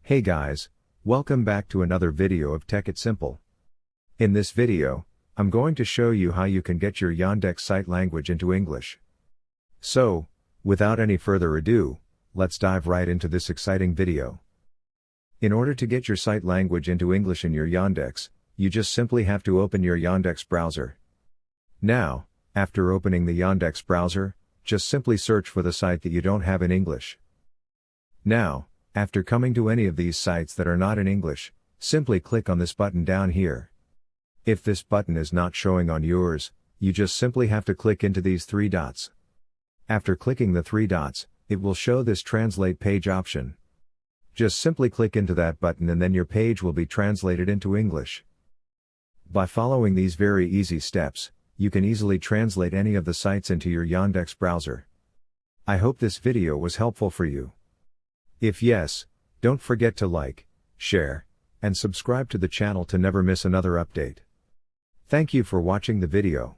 Hey guys, welcome back to another video of Tech It Simple. In this video, I'm going to show you how you can get your Yandex Site Language into English. So, without any further ado, let's dive right into this exciting video. In order to get your site language into English in your Yandex, you just simply have to open your Yandex browser. Now, after opening the Yandex browser, just simply search for the site that you don't have in English. Now, after coming to any of these sites that are not in English, simply click on this button down here. If this button is not showing on yours, you just simply have to click into these three dots. After clicking the three dots, it will show this translate page option. Just simply click into that button and then your page will be translated into English. By following these very easy steps, you can easily translate any of the sites into your Yandex browser. I hope this video was helpful for you. If yes, don't forget to like, share, and subscribe to the channel to never miss another update. Thank you for watching the video.